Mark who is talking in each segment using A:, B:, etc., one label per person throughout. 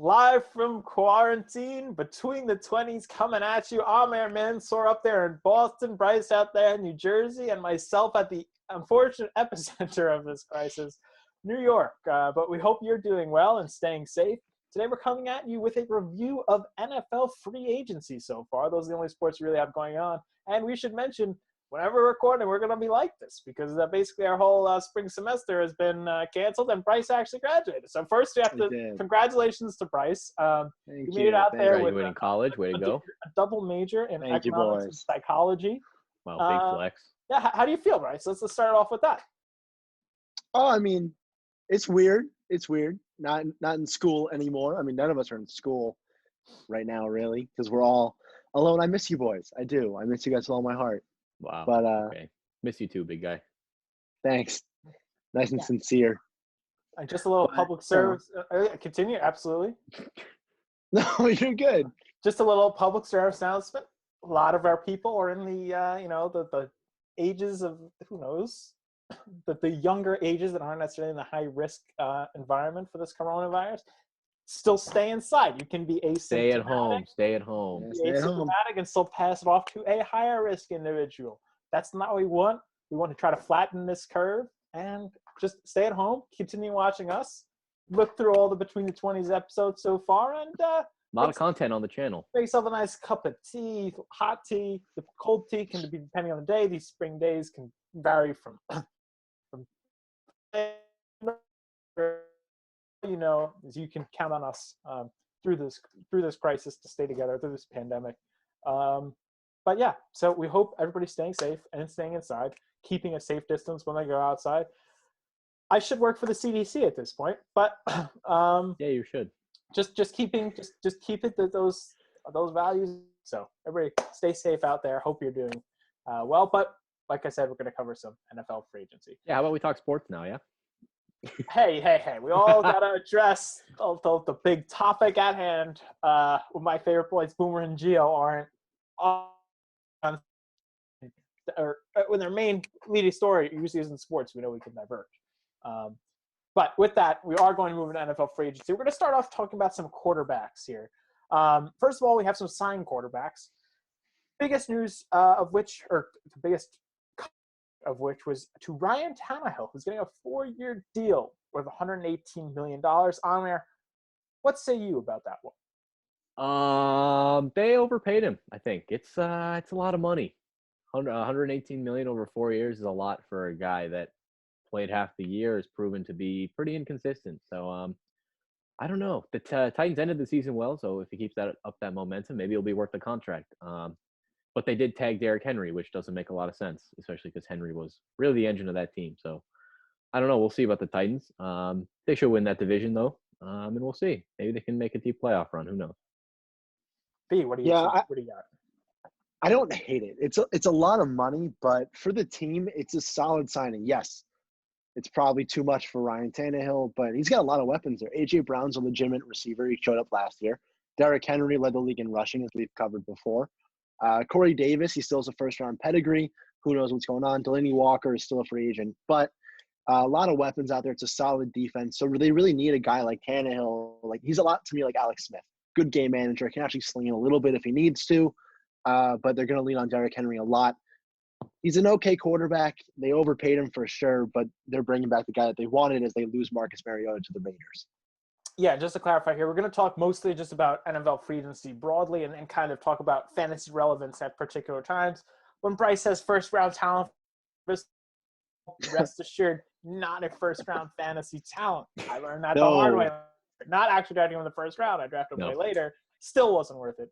A: Live from quarantine, between the 20s, coming at you. Amir Mansour up there in Boston, Bryce out there in New Jersey, and myself at the unfortunate epicenter of this crisis, New York. But we hope you're doing well and staying safe. Today we're coming at you with a review of NFL free agency so far. Those are the only sports we really have going on. And we should mention, whenever we're recording, we're going to be like this because basically our whole spring semester has been canceled, and Bryce actually graduated. So first we have to congratulations to Bryce.
B: You
A: made it out there with
C: graduating college. Way to go!
A: A double major in economics and psychology.
C: Wow, big flex.
A: Yeah, how do you feel, Bryce? Let's start off with that.
B: Oh, I mean, it's weird. It's weird. Not in school anymore. I mean, none of us are in school right now, really, because we're all alone. I miss you boys. I do. I miss you guys with all my heart.
C: Wow.
B: But
C: okay. Miss you too, big guy.
B: Thanks. Nice and sincere.
A: And just a little public service. Continue, absolutely.
B: No, you're good.
A: Just a little public service announcement. A lot of our people are in the the ages of, who knows, the younger ages that aren't necessarily in the high risk environment for this coronavirus. Still stay inside. You can be asymptomatic.
C: Stay at home. Stay at home.
A: Be asymptomatic and still pass it off to a higher risk individual. That's not what we want. We want to try to flatten this curve and just stay at home. Continue watching us. Look through all the Between the 20s episodes so far, and
C: a lot of content on the channel.
A: Make yourself a nice cup of tea, hot tea. The cold tea can be depending on the day. These spring days can vary from as you can count on us through this crisis to stay together through this pandemic. But yeah, so we hope everybody's staying safe and staying inside, keeping a safe distance when they go outside. I should work for the CDC at this point, but
C: yeah, you should.
A: Just keep it those values. So everybody stay safe out there. Hope you're doing well. But like I said, we're going to cover some NFL free agency.
C: Yeah, how about we talk sports now? Yeah.
A: Hey! We all got to address the big topic at hand. When my favorite boys, Boomer and Gio, aren't on, or when their main leading story usually isn't sports, we know we can diverge. But with that, we are going to move into NFL free agency. We're going to start off talking about some quarterbacks here. First of all, we have some signed quarterbacks. Biggest news the biggest of which was to Ryan Tannehill, who's getting a 4-year deal worth $118 million. Amir, what say you about that one?
C: They overpaid him. I think it's a lot of money. $118 million over 4 years is a lot for a guy that played half the year, has proven to be pretty inconsistent. So I don't know. The Titans ended the season well, so if he keeps that momentum, maybe it'll be worth the contract. But they did tag Derrick Henry, which doesn't make a lot of sense, especially because Henry was really the engine of that team. So I don't know. We'll see about the Titans. They should win that division, though, and we'll see. Maybe they can make a deep playoff run. Who knows?
A: B, what do you got?
B: I don't hate it. It's a lot of money, but for the team, it's a solid signing. Yes, it's probably too much for Ryan Tannehill, but he's got a lot of weapons there. A.J. Brown's a legitimate receiver. He showed up last year. Derrick Henry led the league in rushing, as we've covered before. Corey Davis, he still has a first-round pedigree. Who knows what's going on? Delaney Walker is still a free agent. But a lot of weapons out there. It's a solid defense. So they really need a guy like Tannehill. Like, he's a lot to me like Alex Smith. Good game manager. Can actually sling it a little bit if he needs to. But they're going to lean on Derrick Henry a lot. He's an okay quarterback. They overpaid him for sure, but they're bringing back the guy that they wanted as they lose Marcus Mariota to the Raiders.
A: Yeah, just to clarify here, we're going to talk mostly just about NFL free agency broadly and kind of talk about fantasy relevance at particular times. When Bryce says first-round talent, rest assured, not a first-round fantasy talent. I learned that the hard way. Not actually drafting him in the first round. I drafted him way later. Still wasn't worth it.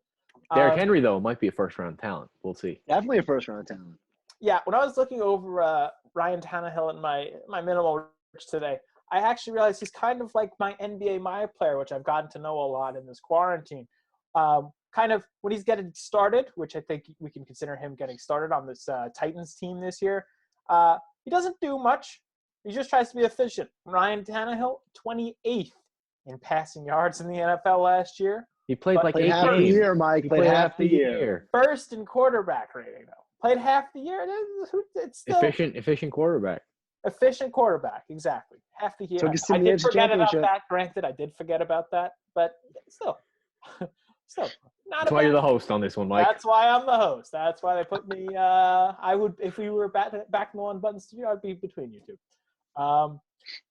C: Derrick Henry, though, might be a first-round talent. We'll see.
B: Definitely a first-round talent.
A: Yeah, when I was looking over Ryan Tannehill in my minimal research today, I actually realized he's kind of like my NBA My player, which I've gotten to know a lot in this quarantine. Kind of when he's getting started, which I think we can consider him getting started on this Titans team this year, he doesn't do much. He just tries to be efficient. Ryan Tannehill, 28th in passing yards in the NFL last year.
C: He played like 8
B: half
C: games.
B: the year, Mike. Played half the year.
A: First in quarterback rating, though. Played half the year. It's still
C: efficient quarterback.
A: efficient quarterback, exactly. Half the year.
B: Took us to
A: I
B: the
A: did
B: AFC
A: forget about
B: Championship.
A: that. Granted, I did forget about that, but still, still not
C: That's
A: a
C: why you're
A: bad.
C: the host on this one, Mike.
A: That's why I'm the host. That's why they put me. I would, if we were back in the one button studio, I'd be between you two.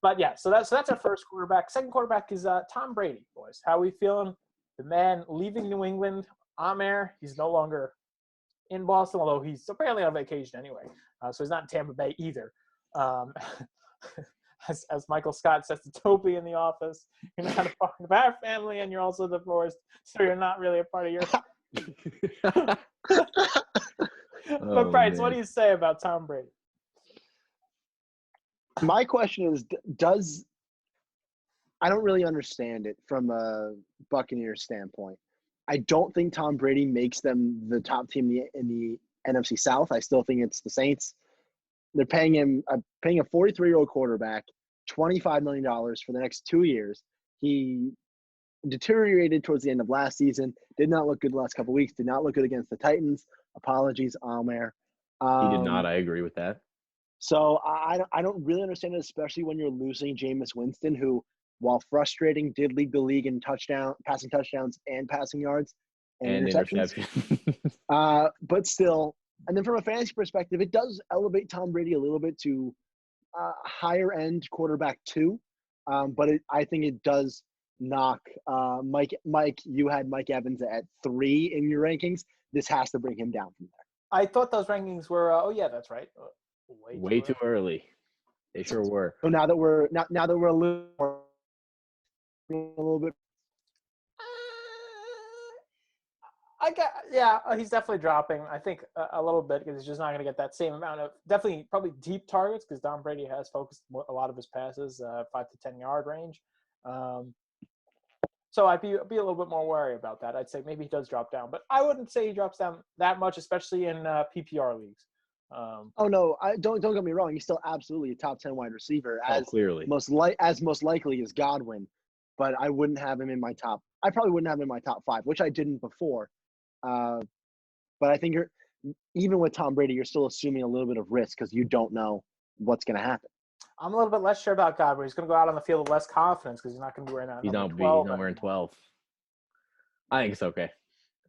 A: But yeah, so that's our first quarterback. Second quarterback is Tom Brady, boys. How we feeling? The man leaving New England. Amer, he's no longer in Boston, although he's apparently on vacation anyway. So he's not in Tampa Bay either. As Michael Scott says to Toby in The Office, you're not a part of our family, and you're also divorced, so you're not really a part of your. But Bryce, what do you say about Tom Brady?
B: My question is, I don't really understand it from a Buccaneers standpoint. I don't think Tom Brady makes them the top team in the NFC South. I still think it's the Saints. They're paying a 43-year-old quarterback $25 million for the next 2 years. He deteriorated towards the end of last season. Did not look good the last couple of weeks. Did not look good against the Titans. Apologies, Amer.
C: He did not. I agree with that.
B: So I don't really understand it, especially when you're losing Jameis Winston, who, while frustrating, did lead the league in passing touchdowns and passing yards and interceptions. But still, and then from a fantasy perspective, it does elevate Tom Brady a little bit to higher end quarterback 2. But I think it does knock Mike. You had Mike Evans at 3 in your rankings. This has to bring him down from there.
A: I thought those rankings were. Oh yeah, that's right.
C: Way too early. They sure were.
B: So now that we're a little bit.
A: He's definitely dropping. I think a little bit because he's just not going to get that same amount of probably deep targets because Tom Brady has focused a lot of his passes 5 to 10 yard range. So I'd be a little bit more wary about that. I'd say maybe he does drop down, but I wouldn't say he drops down that much, especially in PPR leagues.
B: Oh no! Don't get me wrong. He's still absolutely a top 10 wide receiver,
C: clearly
B: most likely is Godwin, but I wouldn't have him in my top. I probably wouldn't have him in my top 5, which I didn't before. But I think even with Tom Brady, you're still assuming a little bit of risk because you don't know what's going to happen.
A: I'm a little bit less sure about Godwin. He's going to go out on the field with less confidence because he's not going to be wearing that.
C: He's not
A: 12
C: wearing 12. I think it's okay.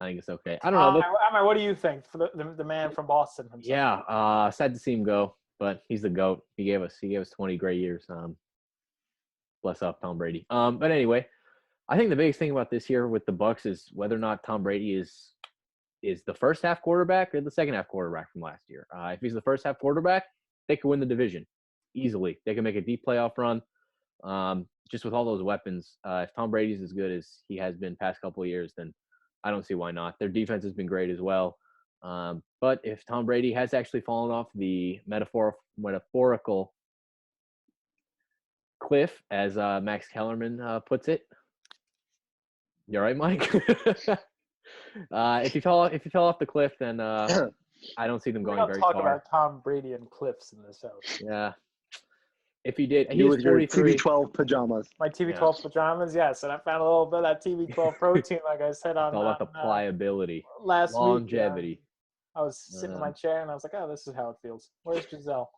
C: I don't know.
A: Amar, what do you think for the man from Boston himself?
C: Yeah, sad to see him go, but he's the GOAT. He gave us 20 great years. Bless up Tom Brady. But anyway, I think the biggest thing about this year with the Bucs is whether or not Tom Brady is the first half quarterback or the second half quarterback from last year. If he's the first half quarterback, they could win the division easily. They can make a deep playoff run. Just with all those weapons, if Tom Brady's as good as he has been past couple of years, then I don't see why not. Their defense has been great as well. But if Tom Brady has actually fallen off the metaphorical cliff, as Max Kellerman puts it, you all right, Mike? If you fell off the cliff, then I don't see them going very far.
A: We don't talk about Tom Brady and cliffs in this house.
C: Yeah. If you did,
B: you with your TB12 pajamas.
A: My TB12 pajamas, yes. And I found a little bit of that TB12 protein, like I said on.
C: It's all about the pliability,
A: last
C: longevity.
A: week. I was sitting in my chair and I was like, "Oh, this is how it feels." Where's Giselle?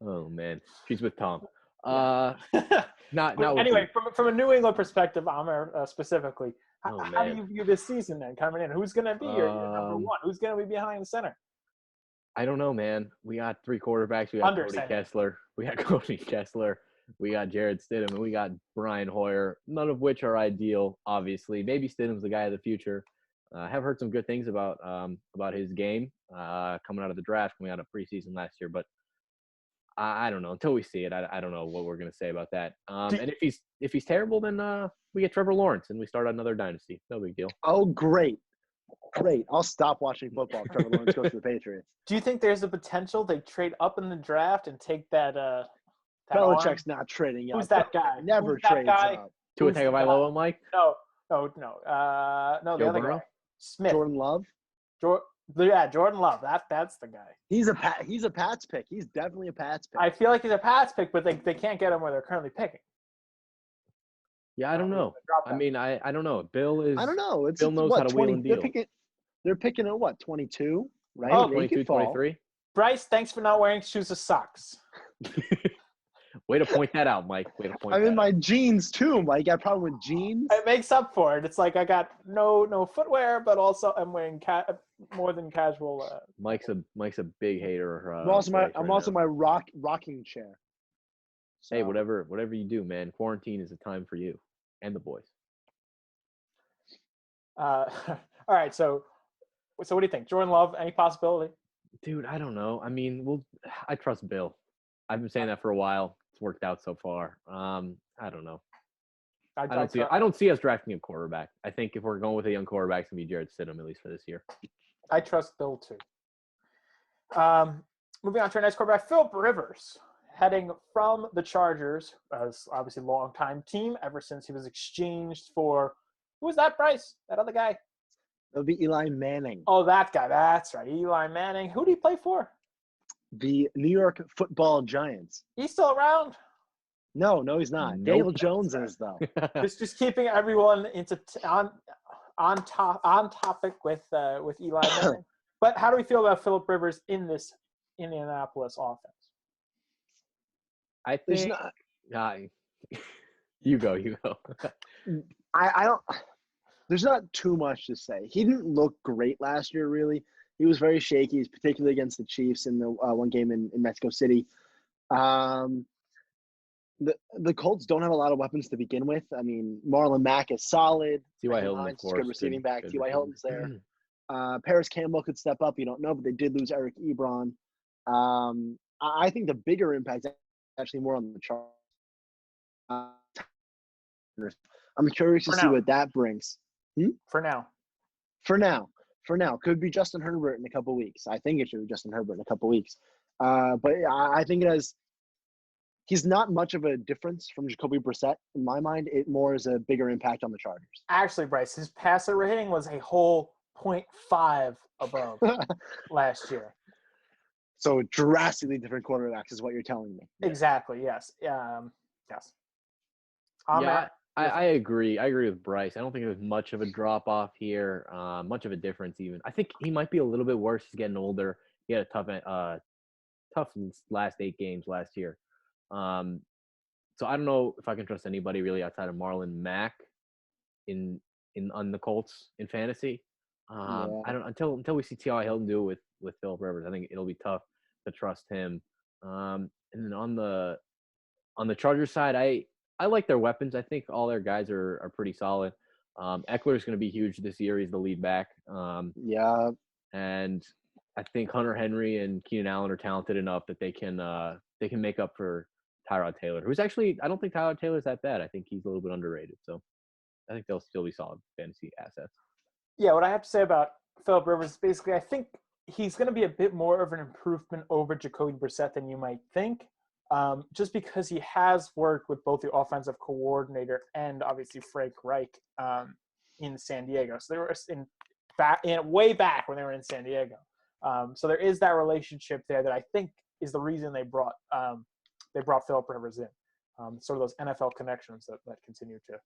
C: Oh man, she's with Tom.
A: Anyway, from a New England perspective, Amer specifically, how do you view this season then coming in? Who's going to be your number one? Who's going to be behind the center?
C: I don't know, man. We got 3 quarterbacks. We got Cody Kessler. We got Jarrett Stidham, and we got Brian Hoyer. None of which are ideal, obviously. Maybe Stidham's the guy of the future. I have heard some good things about his game coming out of the draft, coming out of preseason last year, but I don't know. Until we see it, I don't know what we're going to say about that. And if he's terrible, then we get Trevor Lawrence and we start another dynasty. No big deal.
B: Oh, great. I'll stop watching football if Trevor Lawrence goes to the Patriots.
A: Do you think there's a potential they trade up in the draft and take that
B: Belichick's not trading up.
A: Who's that guy?
B: Never trades up.
C: Tua Tagovailoa, Mike?
A: No. The other guy. Smith.
B: Jordan Love?
A: Jordan Love. That's the guy.
B: He's a Pats pick. He's definitely a Pats pick.
A: I feel like he's a Pats pick, but they can't get him where they're currently picking.
C: Yeah, I don't know. I mean, I don't know. Bill knows how to wheel and deal.
B: They're picking at what, 22, right?
C: Oh, 22, 23.
A: Bryce, thanks for not wearing shoes or socks.
C: Way to point that out, Mike. Way to point
B: I'm
C: that
B: in
C: out.
B: my jeans too, Mike. Got a problem with jeans?
A: It makes up for it. It's like I got no footwear, but also I'm wearing more than casual.
C: Mike's a big hater.
B: I'm also
C: Bryce
B: I'm
C: right
B: also
C: now.
B: my rocking chair.
C: Hey,
B: So,
C: whatever you do, man. Quarantine is a time for you and the boys.
A: All right, so what do you think? Jordan Love, any possibility?
C: Dude, I don't know. I mean, I trust Bill. I've been saying that for a while. It's worked out so far. I don't know. I don't see us drafting a quarterback. I think if we're going with a young quarterback, it's gonna be Jared Stidham at least for this year.
A: I trust Bill too. Moving on to our next quarterback, Philip Rivers, heading from the Chargers, as obviously a long-time team ever since he was exchanged for who was that, Bryce? That other guy?
B: it'll be Eli Manning,
A: Oh, that guy. That's right, Eli Manning. Who did he play for?
B: the New York Football Giants.
A: He's still around.
B: No, he's not.
C: Nope.
B: Daniel Jones is though.
A: Just keeping everyone on topic with Eli Manning. But how do we feel about Philip Rivers in this Indianapolis offense?
C: I
B: There's
C: think.
B: not.
C: You go.
B: I don't. There's not too much to say. He didn't look great last year, really. He was very shaky, particularly against the Chiefs in the one game in Mexico City. The Colts don't have a lot of weapons to begin with. I mean, Marlon Mack is solid.
C: T.Y.
B: Raheem
C: Hilton, of
B: Hines is
C: course.
B: good receiving back.
C: good
B: T.Y. Hilton's
C: receiving.
B: there. Paris Campbell could step up. You don't know, but they did lose Eric Ebron. I think the bigger impact is actually more on the Chargers. I'm curious to
A: For
B: see
A: now.
B: what that brings.
A: For now.
B: For now, could be Justin Herbert in a couple weeks. I think it should be Justin Herbert in a couple weeks. But I think it has. He's not much of a difference from Jacoby Brissett in my mind. It more is a bigger impact on the Chargers.
A: Actually, Bryce, his passer rating was a whole 0.5 above last year.
B: So drastically different quarterbacks is what you're telling me.
A: Exactly. Yes. Yes.
C: I agree. I agree with Bryce. I don't think there's much of a drop off here, much of a difference even. I think he might be a little bit worse. He's getting older. He had a tough last 8 games last year. So I don't know if I can trust anybody really outside of Marlon Mack on the Colts in fantasy. I don't until we see T.Y. Hilton do it with Philip Rivers. I think it'll be tough to trust him. And then on the Chargers side, I like their weapons. I think all their guys are pretty solid. Eckler is going to be huge this year. He's the lead back. And I think Hunter Henry and Keenan Allen are talented enough that they can make up for Tyrod Taylor, who's actually, I don't think Tyrod Taylor's that bad. I think he's a little bit underrated. So I think they'll still be solid fantasy assets.
A: Yeah, what I have to say about Philip Rivers is basically I think he's going to be a bit more of an improvement over Jacoby Brissett than you might think, just because he has worked with both the offensive coordinator and obviously Frank Reich in San Diego. So they were way back when they were in San Diego. So there is that relationship there that I think is the reason they brought Philip Rivers in. Sort of those NFL connections that continue to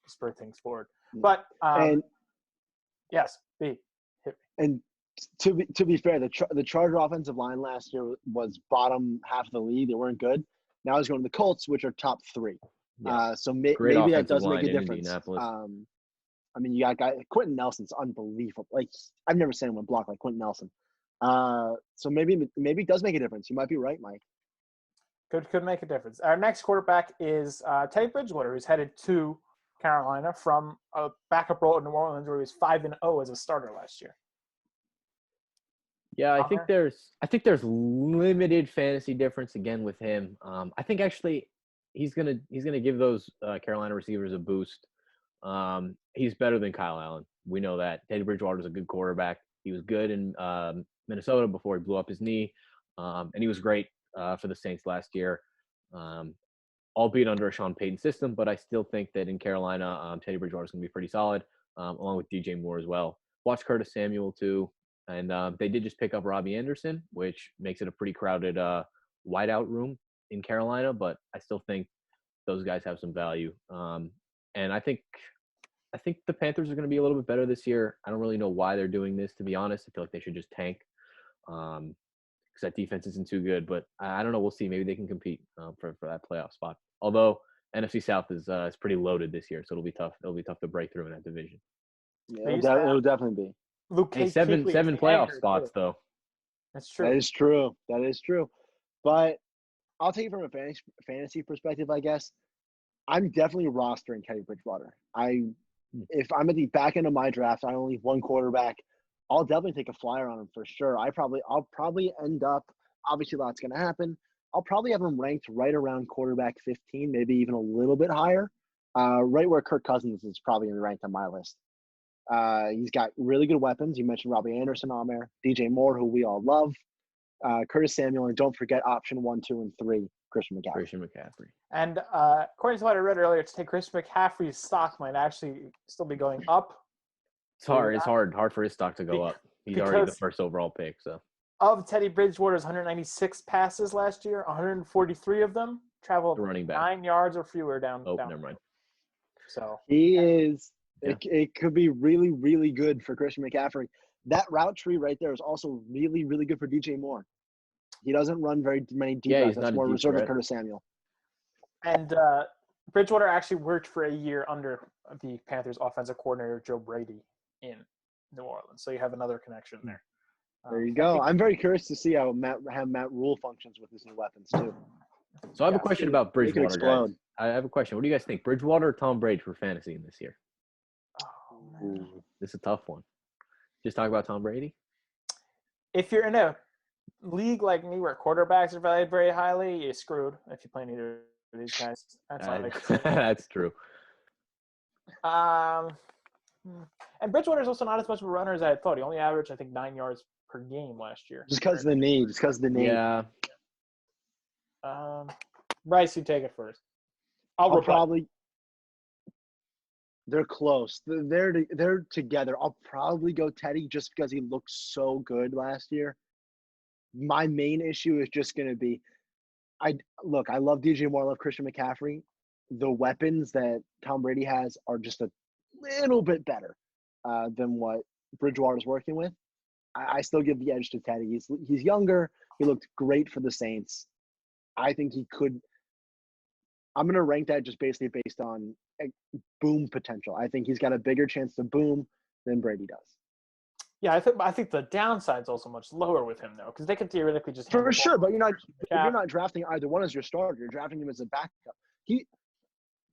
A: spur things forward. But yes, B. Hit me.
B: And to be fair, the Charger offensive line last year was bottom half of the league. They weren't good. Now he's going to the Colts, which are top 3.
C: Yeah.
B: So maybe that does make a difference. I mean, you got Quentin Nelson's unbelievable. Like I've never seen anyone block like Quentin Nelson. So maybe it does make a difference. You might be right, Mike.
A: Could make a difference. Our next quarterback is Teddy Bridgewater, who's headed to Carolina from a backup role in New Orleans, where he was 5-0 as a starter last year.
C: Yeah, I think there's limited fantasy difference again with him. I think actually he's gonna give those Carolina receivers a boost. He's better than Kyle Allen. We know that. Teddy Bridgewater's a good quarterback. He was good in Minnesota before he blew up his knee, and he was great for the Saints last year, albeit under a Sean Payton system. But I still think that in Carolina, Teddy Bridgewater's going to be pretty solid, along with DJ Moore as well. Watch Curtis Samuel too. And they did just pick up Robbie Anderson, which makes it a pretty crowded wideout room in Carolina. But I still think those guys have some value. And I think the Panthers are going to be a little bit better this year. I don't really know why they're doing this, to be honest. I feel like they should just tank. because that defense isn't too good. But I don't know. We'll see. Maybe they can compete for that playoff spot. Although NFC South is pretty loaded this year, so it'll be tough. It'll be tough to break through in that division.
B: Yeah,
A: They used to
B: it'll
A: have
B: definitely be.
A: Luke
C: Hey,
A: Kuechly
C: seven
A: as the
C: playoff
A: anchor,
C: spots
A: too.
C: though.
A: That's
B: That
A: true.
B: is true. That is true. But I'll take it from a fantasy perspective, I guess. I'm definitely rostering Teddy Bridgewater. If I'm at the back end of my draft, I only have one quarterback. I'll definitely take a flyer on him for sure. I'll probably end up. Obviously, lots going to happen. I'll probably have him ranked right around quarterback 15, maybe even a little bit higher, right where Kirk Cousins is probably ranked on my list. He's got really good weapons. You mentioned Robbie Anderson on there, DJ Moore, who we all love, Curtis Samuel, and don't forget option 1, 2, and 3, Christian McCaffrey.
C: Christian McCaffrey.
A: And according to what I read earlier, today Christian McCaffrey's stock might actually still be going up.
C: It's hard. It's hard for his stock to go up. He's already the
A: because-
C: first overall pick. So
A: Of Teddy Bridgewater's 196 passes last year, 143 of them traveled
C: the running back.
A: 9 yards or fewer down.
C: Oh,
A: down
C: never mind.
A: So
B: He is.
C: Yeah.
B: It could be really, really good for Christian McCaffrey. That route tree right there is also really, really good for DJ Moore. He doesn't run very many deep
C: Yeah,
B: routes.
C: he's
B: That's
C: not a
B: more
C: deep
B: reserved to
C: threat.
B: Curtis Samuel.
A: And Bridgewater actually worked for a year under the Panthers offensive coordinator Joe Brady in New Orleans. So you have another connection there.
B: There you
A: I
B: go.
A: think-
B: I'm very curious to see how Matt Rule functions with his new weapons too.
C: So I have
A: Yeah,
C: a question
B: it-
C: about
B: it could
C: Bridgewater, guys.
B: explode.
C: I have a question. What do you guys think? Bridgewater or Tom Brady for fantasy in this year?
A: Oh, man.
C: This is a tough one. Just talk about Tom Brady.
A: If you're in a league like me where quarterbacks are valued very highly, you're screwed if you play either of these guys. That's all I can say.
C: That's true.
A: And Bridgewater's also not as much of a runner as I had thought. He only averaged, I think, 9 yards per game last year.
B: Just because of the need. Just because of the need.
C: Yeah.
A: Bryce, you take it first. I'll
B: I'll
A: rebut.
B: probably. They're close. They're together. I'll probably go Teddy just because he looked so good last year. My main issue is just going to be, I love DJ Moore, I love Christian McCaffrey. The weapons that Tom Brady has are just a little bit better than what Bridgewater's working with. I still give the edge to Teddy. He's younger. He looked great for the Saints. I think he could. I'm going to rank that just basically based on boom potential. I think he's got a bigger chance to boom than Brady does.
A: Yeah, I think the downside's also much lower with him though, because they could theoretically just hand
B: For
A: the
B: sure,
A: ball
B: but
A: to
B: you're not drafting either one as your starter. You're drafting him as a backup.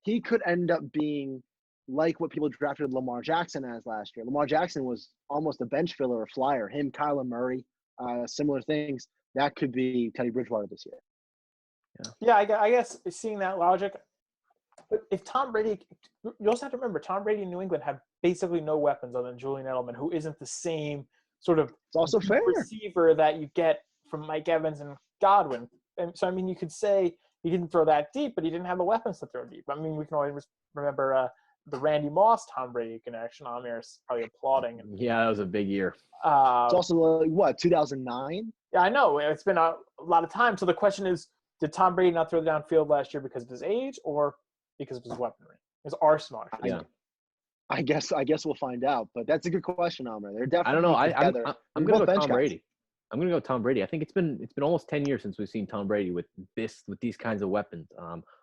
B: He could end up being like what people drafted Lamar Jackson as last year. Lamar Jackson was almost a bench filler or flyer. Him, Kyler Murray, similar things. That could be Teddy Bridgewater this year.
A: Yeah, I guess seeing that logic. But if Tom Brady, you also have to remember, Tom Brady in New England had basically no weapons other than Julian Edelman, who isn't the same sort of
B: It's also fair.
A: receiver that you get from Mike Evans and Godwin. And so, I mean, you could say he didn't throw that deep, but he didn't have the weapons to throw deep. I mean, we can always remember the Randy Moss Tom Brady connection. Amir's probably applauding.
C: Yeah, that was a big year.
B: It's also like, what, 2009?
A: Yeah, I know. It's been a lot of time. So the question is, did Tom Brady not throw downfield last year because of his age or because of his weaponry, his arsenal?
C: Yeah.
B: I guess we'll find out. But that's a good question, Amir. They're definitely
C: I don't know.
B: together.
C: I'm
B: They're
C: gonna
B: both
C: go
B: bench
C: Tom
B: guys.
C: Brady. I'm gonna go Tom Brady. I think it's been almost 10 years since we've seen Tom Brady with these kinds of weapons.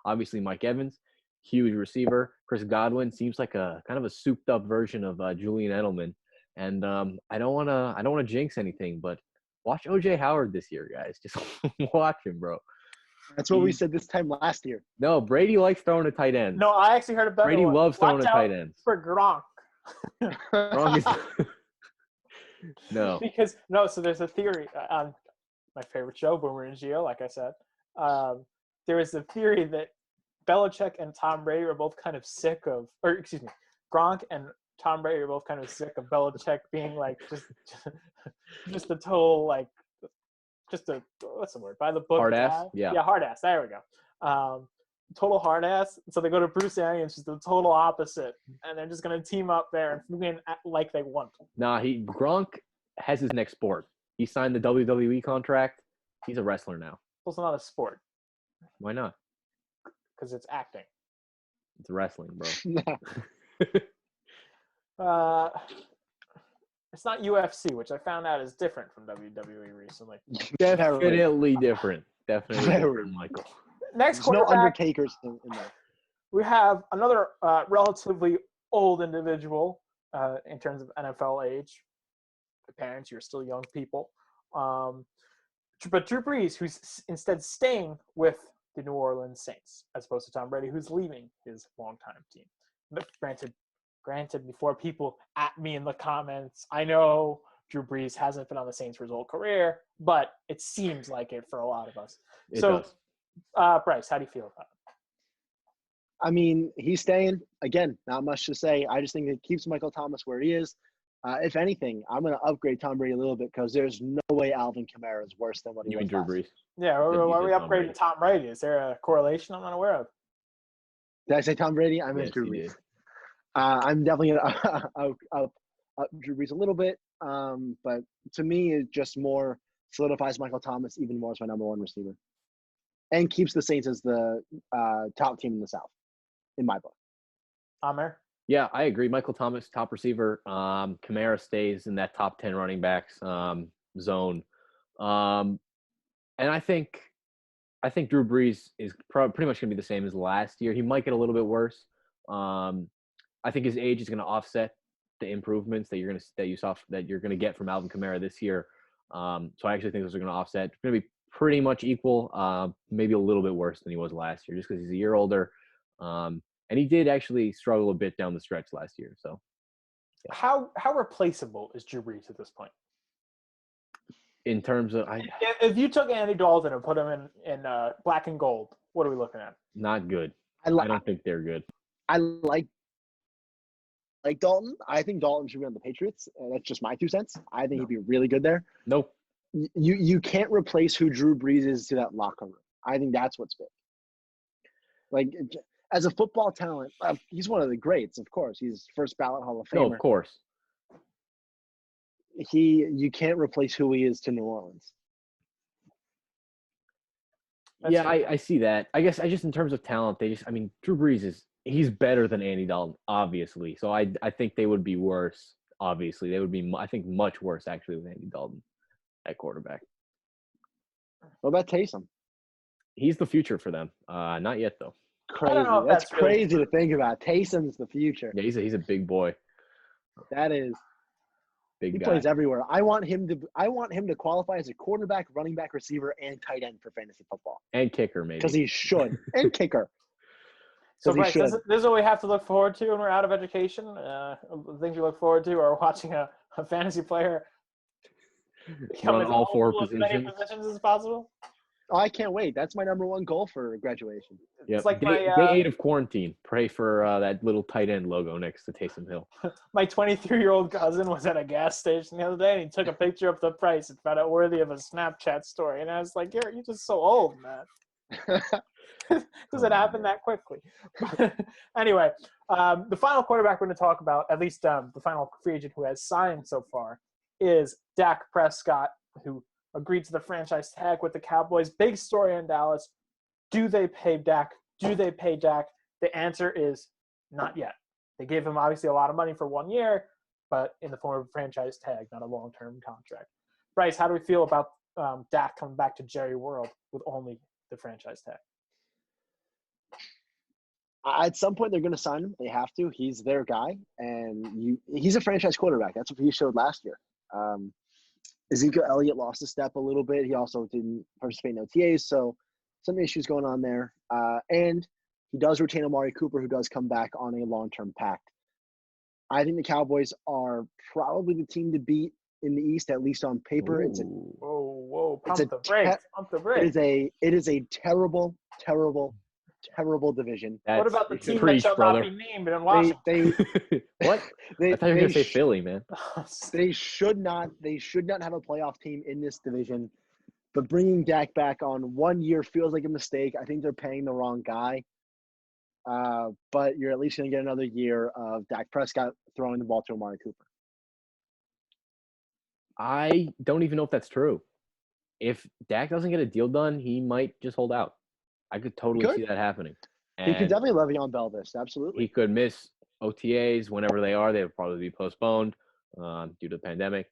C: Obviously Mike Evans, huge receiver. Chris Godwin seems like a kind of a souped up version of Julian Edelman. And I don't wanna jinx anything, but watch OJ Howard this year, guys. Just watch him, bro.
B: That's what we said this time last year.
C: No, Brady likes throwing to tight ends.
A: No, I actually heard a better
C: Brady
A: one.
C: loves throwing
A: Watch
C: to
A: out
C: tight ends.
A: for Gronk.
C: Wrong is no.
A: Because so there's a theory on my favorite show, Boomer and Gio. Like I said, there is a theory that Belichick and Tom Brady are both kind of sick of, or excuse me, Gronk and Tom Brady are both kind of sick of Belichick being like just a total like just a what's the word, by the book
C: Hard ass?
A: guy.
C: Yeah.
A: Yeah, hard ass. There we go. Total hard ass. So they go to Bruce Arians, just the total opposite, and they're just gonna team up there and win like they want.
C: Nah, Gronk has his next sport. He signed the WWE contract. He's a wrestler now.
A: It's also not a sport
C: Why not?
A: because it's acting.
C: It's wrestling, bro.
A: It's not UFC, which I found out is different from WWE recently.
C: Definitely different. Definitely
B: Very.
C: different, Michael.
A: Next
B: There's no
A: quarterback,
B: Undertakers in there.
A: we have another relatively old individual in terms of NFL age. Parents, you're still young people. But Drew Brees, who's instead staying with the New Orleans Saints, as opposed to Tom Brady, who's leaving his longtime team. But granted, before people at me in the comments, I know Drew Brees hasn't been on the Saints for his whole career, but it seems like it for a lot of us.
C: It
A: So,
C: does.
A: Bryce, how do you feel about it?
B: I mean, he's staying. Again, not much to say. I just think it keeps Michael Thomas where he is. If anything, I'm going to upgrade Tom Brady a little bit because there's no way Alvin Kamara is worse than what he
C: You
B: was
C: mean Drew
B: last year.
C: Brees?
A: Yeah,
C: You
A: why are
C: said
A: we
C: Tom
A: upgrading
C: Brady.
A: Tom Brady? Is there a correlation I'm not aware of?
B: Did I say Tom Brady? I meant
C: Yes,
B: Drew
C: you
B: Brees.
C: did.
B: I'm definitely going to up Drew Brees a little bit. But to me, it just more solidifies Michael Thomas even more as my number one receiver and keeps the Saints as the top team in the South, in my book.
A: Amir?
C: Yeah, I agree. Michael Thomas, top receiver. Kamara stays in that top 10 running backs zone. And I think Drew Brees is pretty much going to be the same as last year. He might get a little bit worse. I think his age is going to offset the improvements that you're going to get from Alvin Kamara this year. So I actually think those are going to offset. It's going to be pretty much equal, maybe a little bit worse than he was last year, just because he's a year older. And he did actually struggle a bit down the stretch last year. So
A: How replaceable is Drew Brees at this point?
C: in terms of
A: If you took Andy Dalton and put him in black and gold, what are we looking at?
C: not good.
B: I
C: I don't think they're good.
B: like Dalton. I think Dalton should be on the Patriots. That's just my 2 cents. I think he'd be really good there.
C: Nope.
B: You can't replace who Drew Brees is to that locker room. I think that's what's big. Like, as a football talent, he's one of the greats, of course. He's first ballot Hall of Famer.
C: No, of course.
B: You can't replace who he is to New Orleans.
C: Yeah, I see that. I guess in terms of talent, Drew Brees he's better than Andy Dalton, obviously. So I think they would be worse. Obviously, they would be, I think, much worse actually with Andy Dalton at quarterback.
B: What about Taysom?
C: He's the future for them. Not yet though.
B: Crazy.
A: don't know if
B: That's
A: that's really
B: crazy to think about. Taysom's the future.
C: Yeah, he's a big boy.
B: That is.
C: Big
B: He
C: guy.
B: plays everywhere. I want him to qualify as a quarterback, running back, receiver, and tight end for fantasy football.
C: And kicker, maybe.
B: Because he should. And kicker.
A: So,
B: 'Cause he
A: Bryce, this
B: should.
A: is what we have to look forward to when we're out of education. The things we look forward to are watching a fantasy player become
C: Run
A: as
C: all 4
A: awful as many
C: positions.
A: positions as possible.
B: Oh, I can't wait. That's my number one goal for graduation.
C: Yep.
A: It's like
C: day 8 of quarantine. Pray for that little tight end logo next to Taysom Hill.
A: my 23-year-old cousin was at a gas station the other day, and he took a picture of the price and found it worthy of a Snapchat story. And I was like, you're just so old, man. Does it happen that quickly? Anyway, the final quarterback we're going to talk about, at least the final free agent who has signed so far, is Dak Prescott, who agreed to the franchise tag with the Cowboys. Big story in Dallas. Do they pay Dak? Do they pay Dak? The answer is not yet. They gave him obviously a lot of money for 1 year, but in the form of a franchise tag, not a long-term contract. Bryce, how do we feel about Dak coming back to Jerry World with only the franchise tag?
B: At some point, they're going to sign him. They have to. He's their guy, and he's a franchise quarterback. That's what he showed last year. Ezekiel Elliott lost a step a little bit. He also didn't participate in OTAs, so some issues going on there. And he does retain Amari Cooper, who does come back on a long-term pact. I think the Cowboys are probably the team to beat in the East, at least on paper.
C: Ooh.
B: It's a
A: Whoa!
B: It's
A: Pump
B: a
A: the brakes!
B: te-
A: Pump the
B: it
A: brakes!
B: is a terrible division.
A: What about the
C: That's
A: team that
C: preach,
A: shall
C: brother.
A: not be named in Washington?
C: What?
B: They
C: I thought you were gonna say Philly, man.
B: They should not have a playoff team in this division. But bringing Dak back on 1 year feels like a mistake. I think they're paying the wrong guy. But you're at least going to get another year of Dak Prescott throwing the ball to Amari Cooper.
C: I don't even know if that's true. If Dak doesn't get a deal done, he might just hold out. I could totally
B: Could.
C: see that happening.
B: He could
C: And
B: definitely Le'Veon Bell this. Absolutely.
C: he could miss OTAs whenever they are. They'll probably be postponed. due to the pandemic.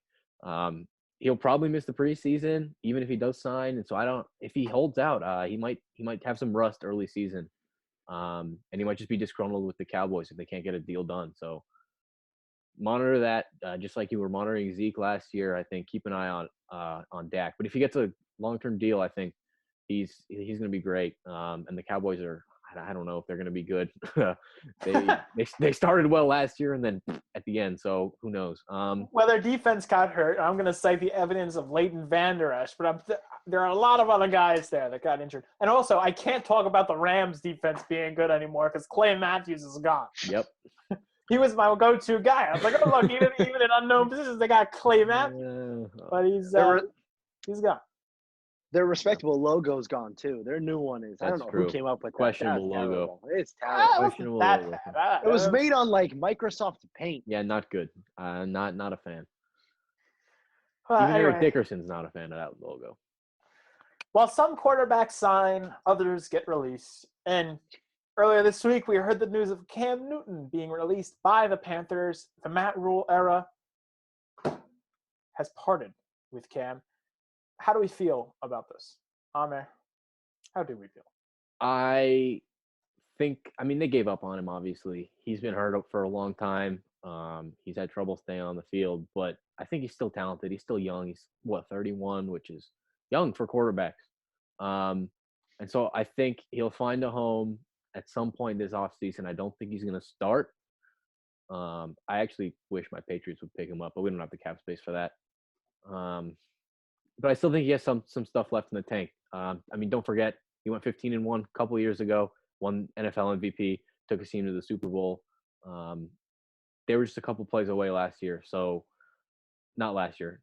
C: He'll probably miss the preseason, even if he does sign. And so if he holds out, he might have some rust early season. And he might just be disgruntled with the Cowboys if they can't get a deal done. So monitor that, just like you were monitoring Zeke last year. I think keep an eye on Dak. But if he gets a long-term deal, I think he's going to be great. And the Cowboys I don't know if they're going to be good. they started well last year and then at the end, so who knows?
A: Well, their defense got hurt. I'm going to cite the evidence of Leighton Vander Esch, but there are a lot of other guys there that got injured. And also, I can't talk about the Rams defense being good anymore because Clay Matthews is gone.
C: Yep.
A: He was my go-to guy. I was like, oh, look, even in unknown positions, they got Clay Matthews. But he's gone.
B: Their respectable logo's gone too. Their new one is. I don't know who came up with that.
C: Questionable
B: That's
C: logo.
B: terrible. It's terrible.
C: Questionable
A: That
C: logo.
A: bad.
B: It was made on like Microsoft Paint.
C: Yeah, not good. Not a fan.
A: Well,
C: Even Eric
A: anyway,
C: Dickerson's not a fan of that logo.
A: while some quarterbacks sign, others get released. And earlier this week, we heard the news of Cam Newton being released by the Panthers. The Matt Rule era has parted with Cam. How do we feel about this? Amer, how do we feel?
C: I think, they gave up on him, obviously. He's been hurt for a long time. He's had trouble staying on the field, but I think he's still talented. He's still young. He's, 31, which is young for quarterbacks. And so I think he'll find a home at some point this offseason. I don't think he's going to start. I actually wish my Patriots would pick him up, but we don't have the cap space for that. But I still think he has some stuff left in the tank. Don't forget, he went 15-1 a couple of years ago, won NFL MVP, took his team to the Super Bowl. They were just a couple plays away last year. So, not last year.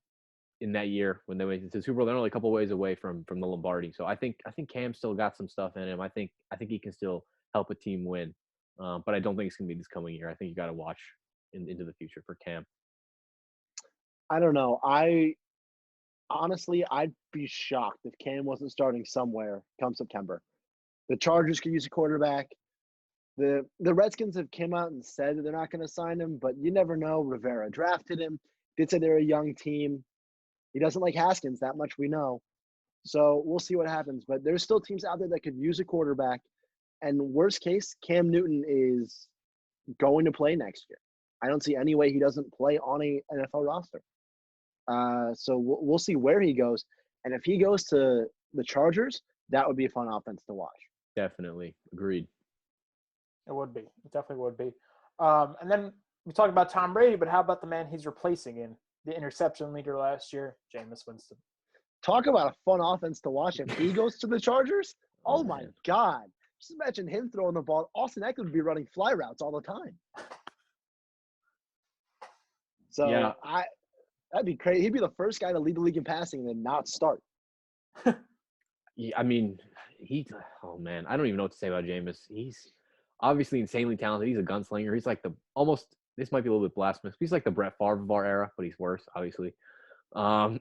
C: In that year when they went into the Super Bowl, they're only a couple ways away from the Lombardi. So I think Cam still got some stuff in him. I think he can still help a team win. But I don't think it's going to be this coming year. I think you got to watch into the future for Cam.
B: I don't know. Honestly, I'd be shocked if Cam wasn't starting somewhere come September. The Chargers could use a quarterback. The Redskins have come out and said that they're not going to sign him, but you never know. Rivera drafted him. Did say they're a young team. He doesn't like Haskins, that much we know. So we'll see what happens. But there's still teams out there that could use a quarterback. And worst case, Cam Newton is going to play next year. I don't see any way he doesn't play on a NFL roster. So we'll see where he goes. And if he goes to the Chargers, that would be a fun offense to watch.
C: Definitely. Agreed.
A: It would be. It definitely would be. And then we talked about Tom Brady, but how about the man he's replacing in the interception leader last year, Jameis Winston?
B: Talk about a fun offense to watch. If he goes to the Chargers, oh my God. Just imagine him throwing the ball. Austin Eckler would be running fly routes all the time. So
C: yeah.
B: That'd be crazy. He'd be the first guy to lead the league in passing and then not start.
C: Yeah, oh man, I don't even know what to say about Jameis. He's obviously insanely talented. He's a gunslinger. He's like this might be a little bit blasphemous. He's like the Brett Favre of our era, but he's worse, obviously. A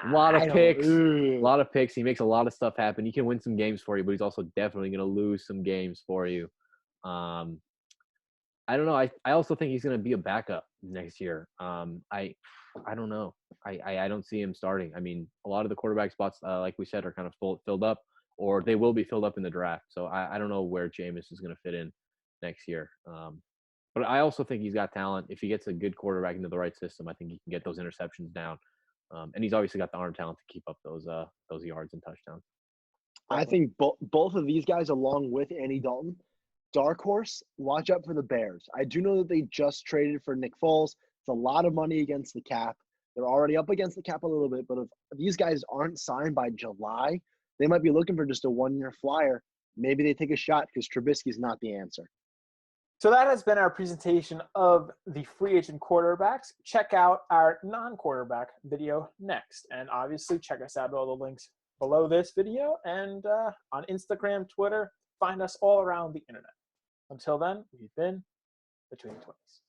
C: lot of picks. He makes a lot of stuff happen. He can win some games for you, but he's also definitely going to lose some games for you. I don't know. I also think he's going to be a backup next year. I don't know. I don't see him starting. A lot of the quarterback spots, like we said, are kind of filled up, or they will be filled up in the draft. So I don't know where Jameis is going to fit in next year. But I also think he's got talent. If he gets a good quarterback into the right system, I think he can get those interceptions down. And he's obviously got the arm talent to keep up those yards and touchdowns.
B: I think both of these guys, along with Andy Dalton, dark horse, watch out for the Bears. I do know that they just traded for Nick Foles. It's a lot of money against the cap. They're already up against the cap a little bit, but if these guys aren't signed by July, they might be looking for just a one-year flyer. Maybe they take a shot because Trubisky's not the answer.
A: So that has been our presentation of the free agent quarterbacks. Check out our non-quarterback video next. And obviously check us out at all the links below this video and on Instagram, Twitter. Find us all around the internet. Until then, we've been Between the 20s.